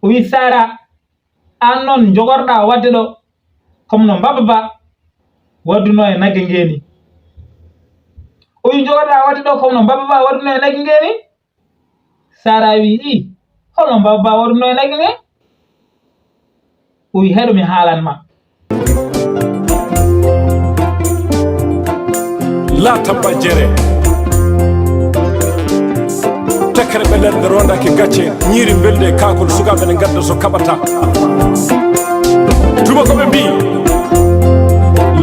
o wi Sara an noon jogorɗa wadde ɗo comme no mbaba ba wadduno e nagge ngeni. O wi jogorɗa wadde ɗo comme no mbaba ba wadduno e nagge ngeni. Sara wi i holno mbaba ba wadduno e nagge nge. O wi heɗo mi haalanma. la tabba jere tekere ɓe nder rondake gacce ñiiri belde kakol sukaɓe ne gadda so kaɓata tubakoɓe mbi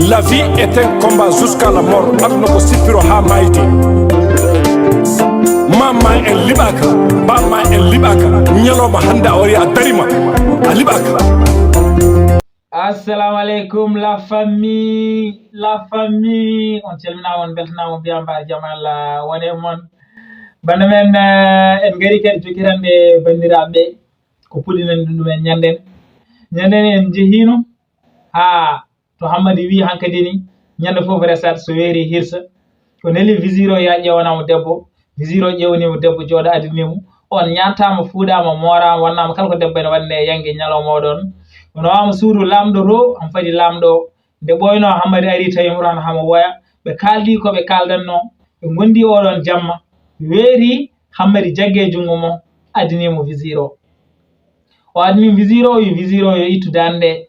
la vie est un combat jusqu'à la mort aduna ko sippiro ha mayde mamma en liɓaka bamma en liɓaka ñalowma hande a wari a darima a liɓaka. Assalamu alaikum la famille, on calminama on beltanama biyamba jamala wone mon banda men en gari kadi jokirande bandiraɓe ko puɗɗinen ɗumen ñanden en jehino ha to Hammadi wi hankadi ni ñande foof resat so weeri hirsa ko neli visiro ya ƴewanamo debbo visiro ƴewnimo debbo jooɗo adinimo on ñantama fuuɗama morama wannama kala ko debbo ene wanne yangue ñalawma oɗon ono wama suudu lamɗo ro on fadi lamɗo nde ɓoyno Hammadi ari tawi murano hamo woya ɓe kaldi koɓe kaldanno ɓe gondi oɗon jamma weeri Hammadi jagge jungo mo adinimo visiro o adnimo visiro o wi visiro yo ittu dande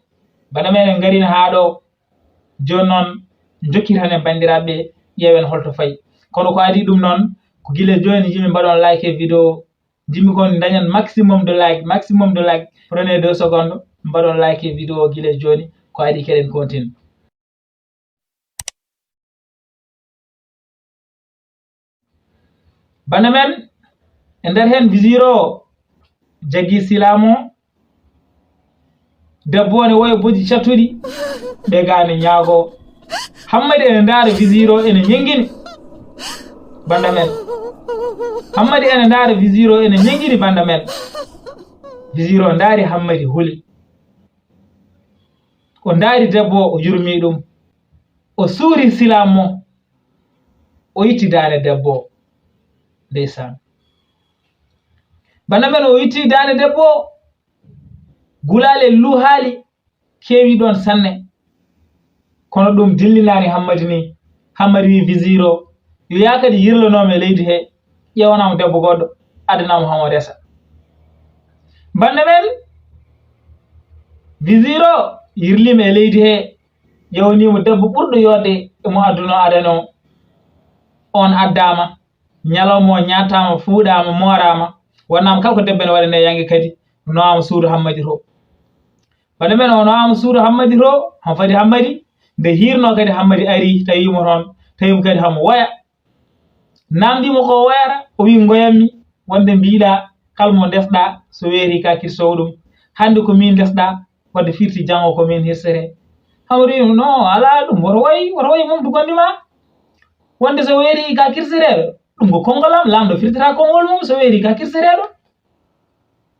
bana men en garini ha ɗo joni noon jokkitan e bandiraɓe ƴeewen holto fayi kono ko adi ɗum noon ko guila joni jimi mbaɗon like e vidéo jimi kon dañan maximum de like prenez 2 secondes mbaɗon like e vidéo guila joni ko adi keɗen continue. bana men e nder hen visiro jaggi silamo debbo ne woya boji cattuɗi ɓe gane ñaago Hammadi ene ndaara visiro ene ñengini banda men Hammadi ene ndaara visiro ene ñengini banda men visiro ndaari Hammadi huli o ndaari debbo o yurmi ɗum o suuri silamo o itti dane debbo ndeysan banda men o itti dane debbo gulale lu haali kewi ɗon sanne kono ɗum dillinani Hammadi ni Hammadi wi visiro yo yakadi yirlanome leydi he ƴewanamo debbo goɗɗo adanamo hamo resa banda men visiro yirlima e leydi he ƴewnimo debbo ɓurɗo yodde emo adduno adano on addama ñalawma o ñantama fuuɗama morama wonnama kala ko debbo ne waɗane yangue kadi nowama suudu Hammadi to banda men o nowama suudu Hammadi to hon fadi Hammadi nde hirno kadi Hammadi ari tawimo toon tawimo kadi hamo woya namdimo ko woyata o wi goyammi wonde mbiɗa kalmo ndesɗa so weeri ka kirsowo ɗum hande ko min ndesɗa wadde firti jango ko min hirsere Hammadi wi non ala ɗum woto woyi mum to gondima wonde so weeri ka kirsereɗo ɗum ko kongolam lamɗo firtata kongol mum so weeri ka kirsereɗo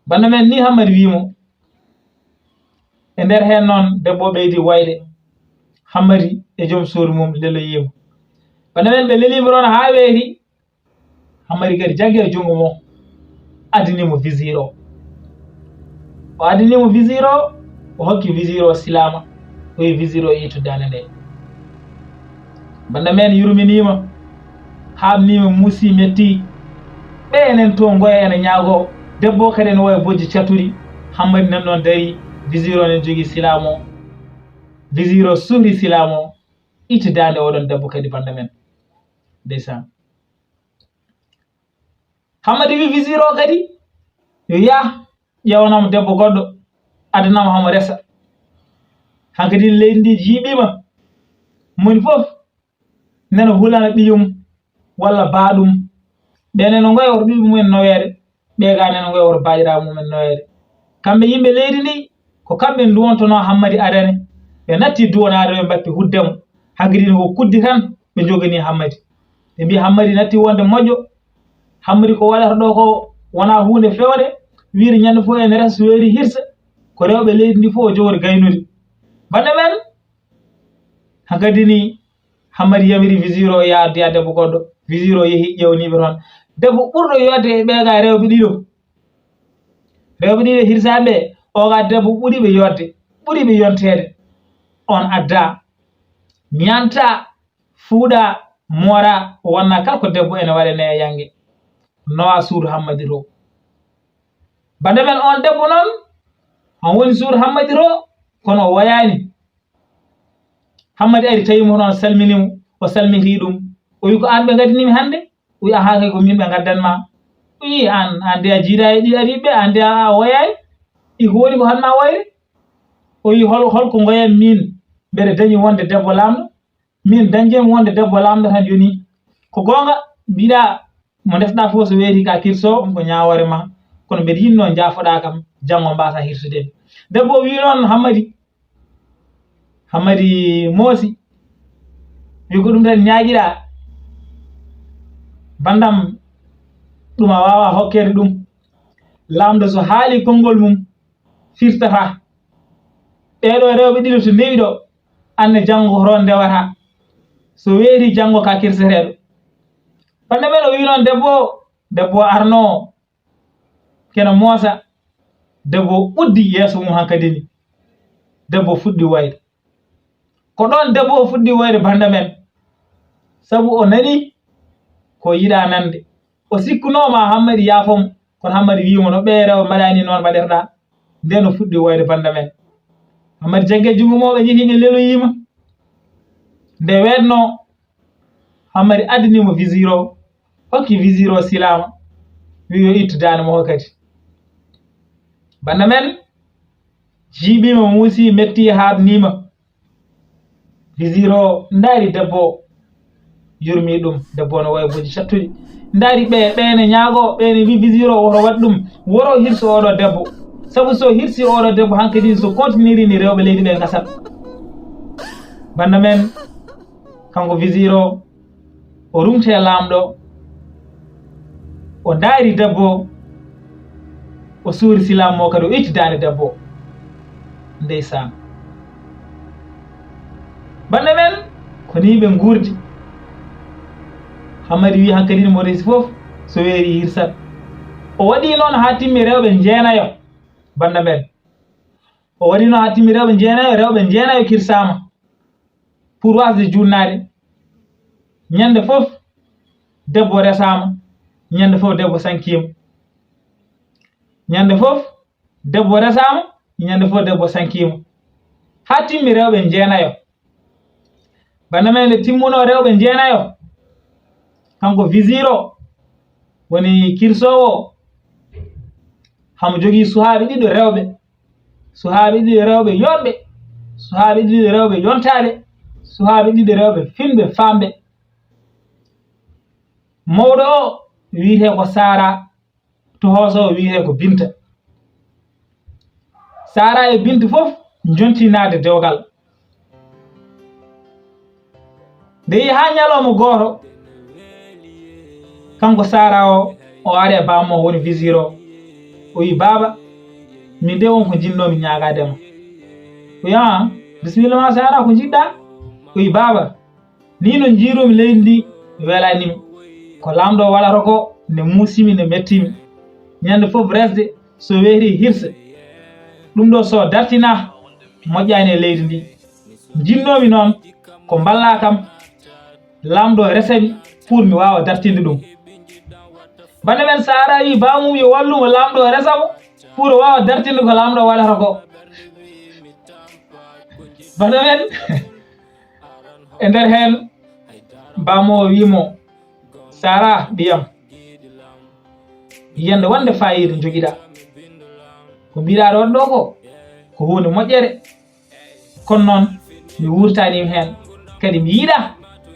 banda men ni Hammadi wimo e nder hen noon debbo ɓeydi wayde Hammadi e joom suudu mum leloyimo banda men ɓe lelimo ɗon ha weeri Hammadi kadi jaggi e jungo mo adinimo visiro o adinimo visiro o hokki visiro silama o wi visiro ittu dane nde banda men yurminima hamnima muusi metti ɓe enen to goya ene ñaago debbo kadi ene woya bojji cattuɗi Hammadi nan ɗon dari visiro ne jogui silamo visiro suhri silamo ittu dande oɗon debbo kadi banda men ndeysan Hammadi wi visiro kadi yo yah ƴewanamo debbo goɗɗo adanamo hamo resa hankadi leydi ndi jiiɓima moni foof nana hulana ɓiyum walla baɗum ɓene no goya woto ɓiɓe mumen nowere ɓegane no goya woto baɗiraɓe mumen nowere kamɓe yimɓe leydi ndi ko kamɓe duwontono Hammadi adane ɓe natti duwonade ɓe mbatti huddemo hankadi ko kuddi tan ɓe jogani Hammadi ɓe mbi Hammadi natti wonde moƴƴo Hammadi ko waɗata ɗo ko wona hunde fewde wiide ñande fof ene resa so weeri hirsa ko rewɓe leydi ndi fof o jogori gaynude banda men hankadi ni Hammadi yamiri visiro yaadduya debbo goɗɗo visiro yeehi ƴewniɓe toon debbo ɓurɗo yodde e ɓeega rewɓe ɗiɗo rewɓe ɗiɓe hirsaɓe o ga debbo ɓuriɓe yodde ɓuriɓe yontede on adda ñanta fuuɗa moora wonna kala ko debbo ene waɗane e yangue nowa suudu hammadi to bande men on debbo noon on woni suudu hammadi to kono o wayani hammadi ari tawimo noon salminimo o salmiti ɗum o wi ko an ɓe gaddinimi hande o wi aha kay ko min ɓe gaddanma o wi an de a jiiɗa e ɗi ariɓe an de a wayani iko woni ko hanma wayre o wi holko goyami min mbeɗa dañi wonde debbo lamɗo min dañjemi wonde debbo lamɗo tan yoni ko gonga mbiɗa mo ndesɗa fof so weeti ka kirso ko ñawore ma kono mbeɗa yinno jaafoɗa kam janggo mbasa hirsude debbo wi noon hammadi moosi wi ko ɗum tan ñaaguiɗa bandam ɗum a wawa hokkede ɗum lamɗo so haali konngol mum firtata ɓeɗo rewɓe ɗiɗo to ndewi ɗo anne janggo hoto ndewata so weeti janggo ka kirseteɗo bande men o wi noon debbo arno kene moosa debbo ɓuddi yeeso mum hankkadi ni debbo fuɗɗi wayde ko ɗon debbo o fuɗɗi wayde bande men sabu o nani ko yiɗa nande o sikkunoma hammadi yaafomo kono hammadi wimo no ɓe rewɓe mbaɗani noon mbaɗirɗa nden o fuɗɗi wayde bande men hammadi jagge jungo moɓe jeehiɓe leloyima nde weɗno hammadi addinimo visir o hokki visir o silama wi yo ittu dande mo kadi bande men jiiɓima muusi metti haabnima visir o ndaari debbo yurmi ɗum debbo no wawi boji cattuɗi ndaari ɓene ñaago ɓene wi visir o woto waɗ ɗum woro hirso oɗo debbo sabu so hirsi oɗo debbo hankkadi so continue ni rewɓe leydi ɓe gasat bande men kanko visir o rumte lamɗo o ndaari debbo o suuri silam mo kadi o itti dande debbo ndeysan bande men ko ni ɓe guurdi hammadi wi hankkadi mo resi fof so weeri hirsat o waɗi noon ha timmi rewɓe jeenayo bande men o waɗi noon ha timmi rewɓe jeenayo kirsama pour wasde junnade ñande fof debbo resama ñande fof debbo sankima ñande fof debbo resama ñande fof debbo sankima ha timmi rewɓe jeenayo bande men nde timmuno rewɓe jeenayo kanko visir o woni kirsowo hamo jogii suhaaɓe ɗiɗo rewɓe suhaaɓe ɗiɗo rewɓe yonɓe suhaaɓe ɗiɗo rewɓe yontaɓe suhaaɓe ɗiɗo rewɓe finɓe famɓe mawɗo o wiyete ko Sara to hoosowo wiyete ko Binta Sara e Binta fof jontinade dewgal nde yi ha ñalawma gooto kanko Sara o ari e bammo woni visir o wi baba min nde won ko jinnomi ñagadema o wi bisimilla ma Sara ko jiɗɗa o wi baba ni no jiirumi leydi ndi welanimi ko lamɗo waɗata ko ne muusimi ne mettimi ñande fof resde so weeti hirsa ɗum ɗo so dartina moƴƴani e leydi ndi jinnomi noon ko balla kam lamɗo resami pour mi wawa dartinde ɗum bande men Sara wi bamum yo wallumo lamɗo resamo pour wawa dartinde ko lamɗo waɗata ko bande men e nder hen bamo wimo Sara ɓiyam yiyande wonde fayida joguiɗa ko mbiɗa ɗon ɗo ko hunde moƴƴere kono noon mi wurtanima hen kadi mi yiiɗa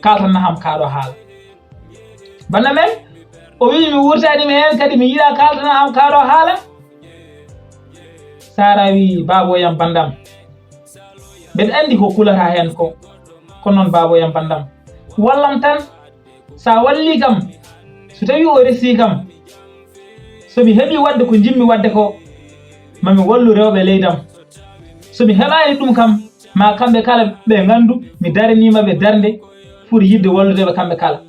kaltanna ham kaɗo haala bande men o wi mi wurtanima hen kadi mi yiiɗa kaltana ham kaɗo haala Sara wi baboyam bandam mbeɗa andi ko kulata hen ko kono noon baboyam bandam wallam tan sa walli kam so tawi o resi kam somi heeɓi wadde ko jimmi wadde ko mami wallu rewɓe leydam somi heɓani ɗum kam ma kamɓe kala ɓe gandu mi daranimaɓe darde pour yidde walludeɓe kamɓe kala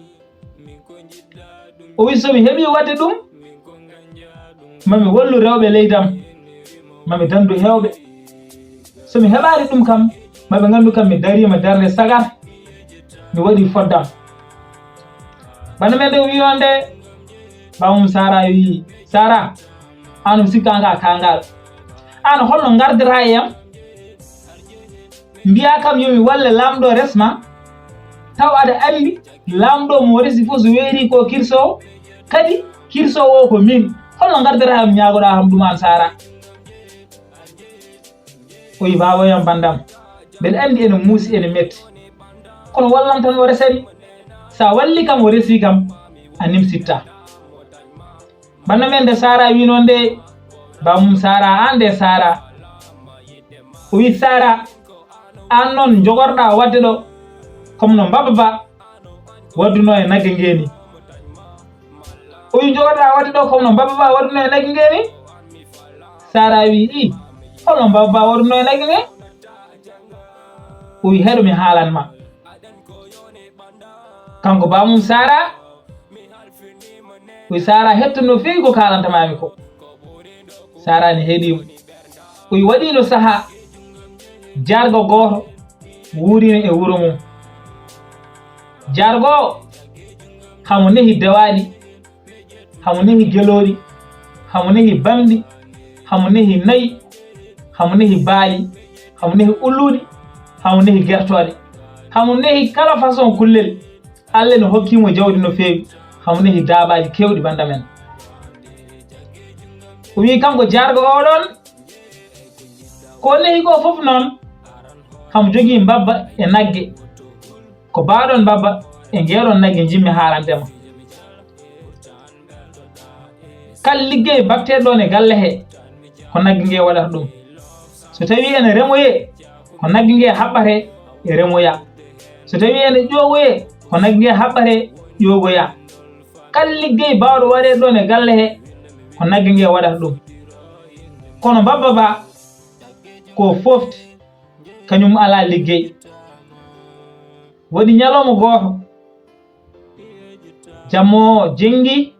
o wi somi heeɓi wadde ɗum mami wallu rewɓe leydam mami dandu hewɓe somi heɓari ɗum kam maɓe gandu kam mi darima darde sagar mi waɗi foddam bana men de wi on de bawum Sara wi Sara anum sikkanga kangal an holno gardira e yam mbiya kam yomi walle lamɗo resma taw aɗa andi lamɗo mo resi fof so weeri ko kirsowo kadi kirsowo o ko min holno gardira yam ñagoɗa ham ɗum an Sara o wi bawoyam bandam mbeɗa andi ene muusi ene metti kono wallam tan o resani sa walli kam o resi kam a nimsitta bana men de Sara wi noon de bamum Sara an de Sara o wi Sara an noon jogorɗa wadde ɗo comme no Baba Ba wadduno e nagge ngeni o wi jogorɗa wadde ɗo comme no Baba Ba wadduno e nagge ngeni Sara wi i holno Baba Ba wadduno e nagge nge o wi heɗo mi haalanma kanko bamum Sara o wi Sara hettuno fewi ko kalantamami ko Sara ne heeɗimo o wi waɗino saaha jargo goto wurino e wuro mum jargo hamo nehi dawaɗi hamo nehi geloɗi hamo nehi bamɗi hamo nehi nayi hamo nehi baali hamo nehi ulluɗi hamo nehi gertoɗe hamo nehi kala façon kullel Allah no hokkimo jawdi no fewi hamo nehi daabaji kewɗi banda men o wi kanko jargo oɗon ko nehi ko fof noon hamo jogui mbabba e nagge ko baɗon mbabba e ngeɗon nagge jimmi haalantema kala liggey batteɗon e galle he ko nagge nge waɗata ɗum so tawi ene remoye ko nagge nge haɓɓate e remoya so tawi ene ƴogoye ko nagge nge haɓɓate ƴogoya kala liggey bawɗo waɗe ɗon e galle he ko nagge nge waɗata ɗum kono Baba Ba ko fofti kañum ala liggey waɗi ñalawma goto jammo jengi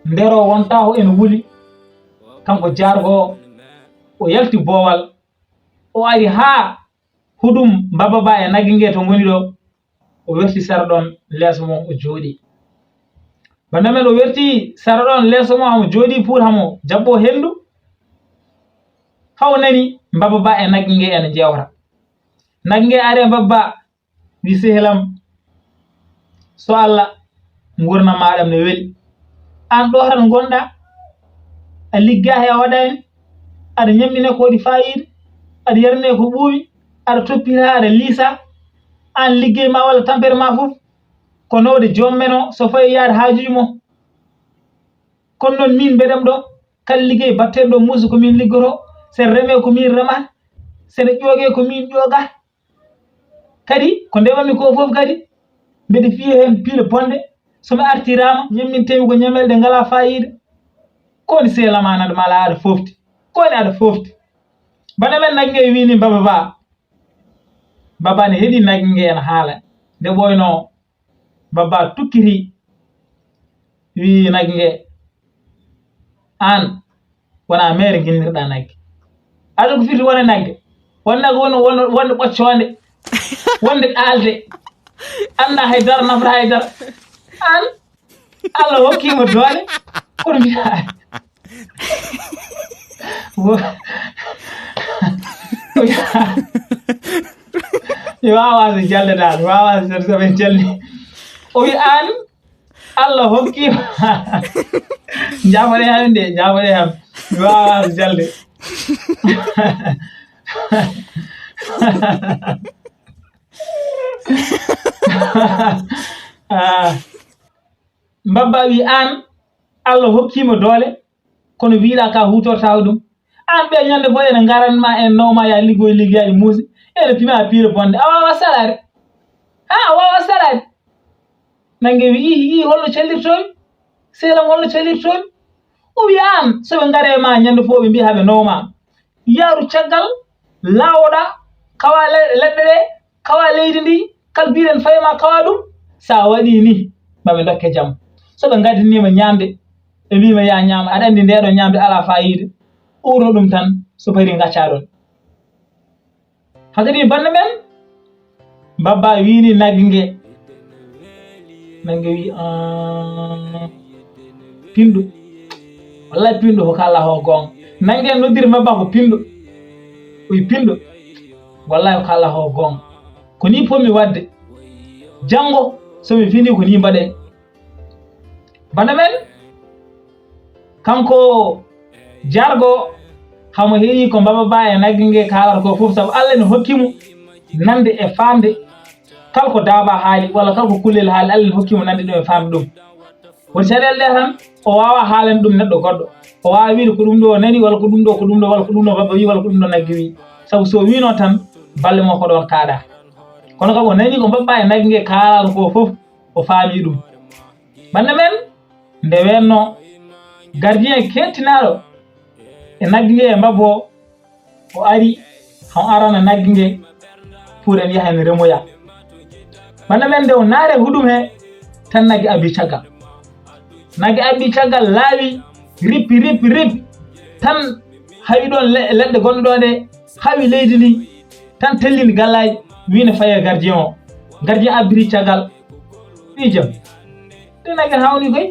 ndero wonta ho en wuli kanko jargo o yalti boowal o ari ha hudum Baba Ba e nagge nge to ngoni ɗo o werti sara ɗon leeso mum o jooɗi banda men o werti sara ɗon leeso mum hamo jooɗi pour hamo jabbo hendu haw nani Baba Ba e nagge nge ene jewta nagge nge ari Baba Ba wi sehelam so Allah gurdam maɗam ne weeli an ɗo tan gonɗa a ligga he a waɗani aɗa ñammine ko waɗi fayida aɗa yarne ko ɓuuɓi aɗa toppita aɗa liisa an liggey ma walla tampere ma fof ko nawde joom men o so fayi yaade haajuji mo kono noon min mbeɗem ɗo kala liggey batteɗo ɗo muusi ko min liggoto sen reme ko min remat sene ƴooge ko min ƴoogat kadi ko ndemami ko fof kadi mbeɗa fiya hen piile bonde somi artirama ñammintemi ko ñamel ɗe ngala fayida koni sehlama nade mala aɗa fofti koni aɗa fofti bana men nagge nge wini Baba Ba Baba ne heeɗi nagge nge ene haala nde ɓoyno Baba tukkiti wi nagge nge an wona mere guinnirɗa nagge aɗa ko firti wona nagge won nagge wonde ɓocconde wonde ɗalde anda haydara nafata haydara an Allah hokkima doole kono mbiya mi wawa so jaldata mi wawa soɓe jalli o wi an Allah hokkima jafoɗe ham de jafoɗe ham mi wawa so jalde Baba wi an Allah hokkima doole kono wiiɗa ka hutortaw ɗum an ɓe ñande fof ene garanma en nawma ya liggoye liggeyaji muusi ene pima piire bonde a wawa salade a wawa salade nagge wi i holno callirtomi seelam holno callirtomi o wi an soɓe gaare ma ñande fof ɓe mbiya haɓe nawma yaaru caggal lawoɗa kawa leɗɗe ɗe kawa leydi ndi kala mbiɗen fayma kawa ɗum sa waɗi ni maɓe dokke jaam soɓe gaddinima ñamde ɓe mbima ya ñaama aɗa andi ndeɗo ñamde ala fayida uro ɗum tan so bari ngacca ɗon. Hakadi bande men babba wini nagge wi pindu wallahi pindu ko kala ho gon nagge noddir babba ko pindu pindu wallahi ko kala ho gon ko ni pommi wadde jango so mi fini ko ni mbaɗe bande men kanko jargo hamo heeyi ko baba ba e nagge kalata ko fof sabu Allah ne hokkimo nande e famde kala ko daaba haali walla kala ko kullel haali Allah ne hokkimo nande ɗum e famde ɗum woni caɗele ɗe tan o wawa haalande ɗum neɗɗo goɗɗo o wawa wiide ko ɗum ɗo nani walla ko ɗum ɗo walla ko ɗum ɗo baba wi walla ko ɗum ɗo nagge wi sabu so wino tan balle mo ko ɗon kaaɗa kono kam o nani ko baba e nagge kalata ko fof o faami ɗum bande men nde wenno gardien kettinaɗo e nagge e mbabbo o ari han arana nagge pour en yaha en remoya bande men nde o naare huɗum he tan nagge abbi caggal nagge abbi caggal laawi rippi tan hawi ɗon leɗɗe gonɗe ɗo nde hawi leydi ndi tan tellini gallaji wine faye gardien o gardien abbiri caggal wi jam ɗe nagge hawni koy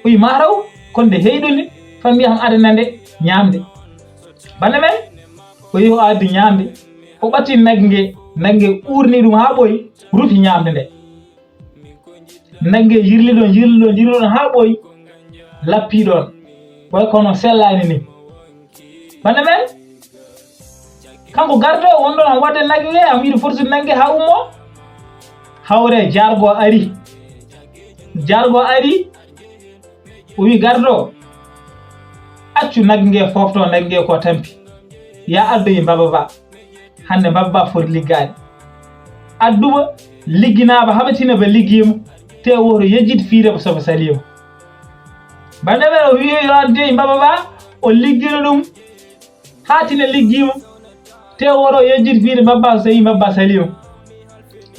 wi maraw kon nde heyɗuni fan mbiya han adana nde ñamde bande men o yehi o addi ñamde o ɓatti nagge urni ɗum ha ɓoyi rufi ñamde nde nagge jirli ɗon ha ɓoyi lappi ɗon way kono sellani ni bande men kanko gardo wonɗon han wadde nagge am yiɗi fortude nagge ha ummo hawre jargo ari o wi gardo accu nagge fofto nagge ko tampi ya addoyi baba hande baba foti liggade adduma ligginaba haɓatina ba liggima te woto yejjid fiire sobo salima bande men o wi yo addoyi baba o liggino ɗum hatina liggima te woto yejjid fiire baba so tawi baba salima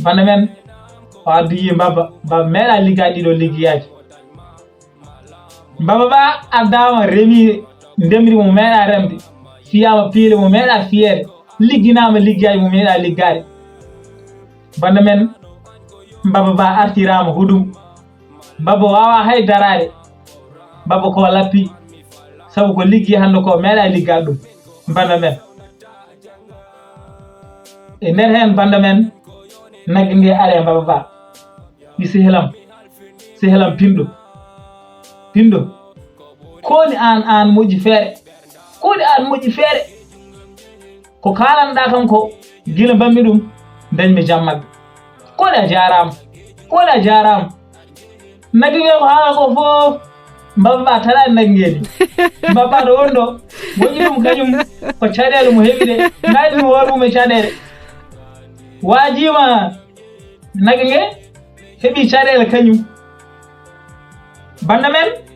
bande men o addoyi baba meeɗa liggade ɗiɗo liggiyaji baba addama remi ndemri mo meeɗa remde fiyama piile mo meeɗa fiyede ligginama liggaji mo meeɗa liggade bande men baba artirama huɗum baba wawa hay darade baba ko lappi sabu ko liggi hande ko meeɗa liggade ɗum bande men e nder hen bande men nagge nge are baba wi sehelam pindo koni an moƴƴi feere ko kalanɗa kam ko gila bammi ɗum dañmi jammagge koni a jarama nagge nge ko haala ko fof baba taɗani nagge ngeni baba ɗo wonɗo moƴƴi ɗum kañum ko caɗele mo heeɓi ɗe naɗimo hoore mum e caɗele wajima nagge nge heeɓi caɗele kañum bande men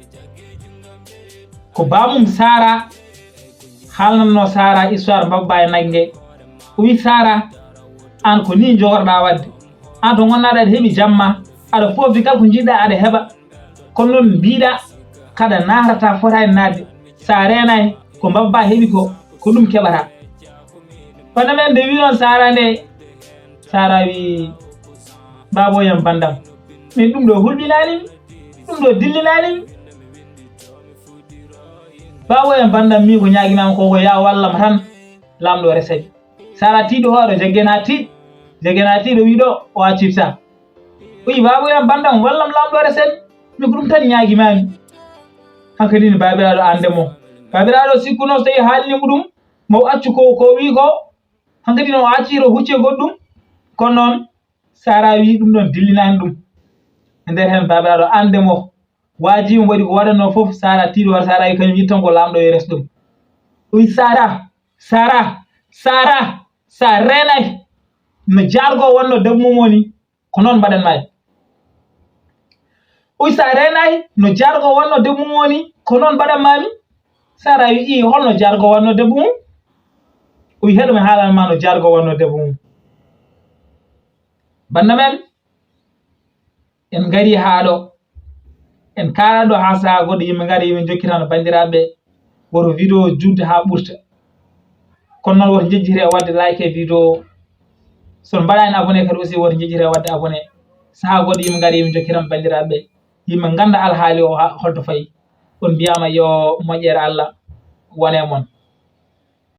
ko bamum Sara haalnanno Sara histoire babba e nagge o wi Sara an ko ni jogorɗa wadde an to gonnaɗa aɗa heeɓi jamma aɗa foofi kala ko jiɗɗa aɗa heeɓa kono noon mbiɗa kada narata fotani nadde sa renani ko babba heeɓi ko ɗum keɓata bande men nde wi noon Sara wi baboyam bandam min ɗum ɗo hulɓinanimi ɗum ɗo dillinanimi bawoyen bandam mi ko ñaguinama koko ya wallam tan lamɗo resaɓi Sara tiiɗo hoore jaggena tiiɗo wiɗo o accirta oyi baboyen bandam wallam lamɗo resaɓi mi ko ɗum tan ñaguimami hankkadini babiraɗo andemo babiraɗo sikkuno so tawi haalnimo ɗum mo accu ko wi ko hankkadino o acciro hucce goɗɗum kono noon Sara wi ɗum ɗon dillinani ɗum e nder hen babiraɗo andemo wajimo waɗi ko waɗanno fof Sara tiiɗo war Sara wi kañum yittan ko lamɗo e res ɗum wi Sara sa renay no jargo wonno debbo mum woni ko noon mbaɗanmayi wi sa renay no jargo wonno debbo mum woni ko noon mbaɗanmami Sara wi i holno jargo wonno debbo mum wi heɗumi haalanma no jargo wonno debbo mum banda men en gari haa ɗo en kaala ɗo haa sahaa goɗɗo yimɓe ngari yimɓe jokkitano bandiraɓe woto vidéo judde ha ɓurta kono noon woto jejjire e wadde like e vidéo son mbaɗani abonné kadi aussi woto jejjire e wadde abonné saha goɗɗo yimɓe gaari yimɓe jokkiram bandiraɓe yimɓe ganda alhaali o holto fayi on mbiyama yo moƴƴere Allah wone moon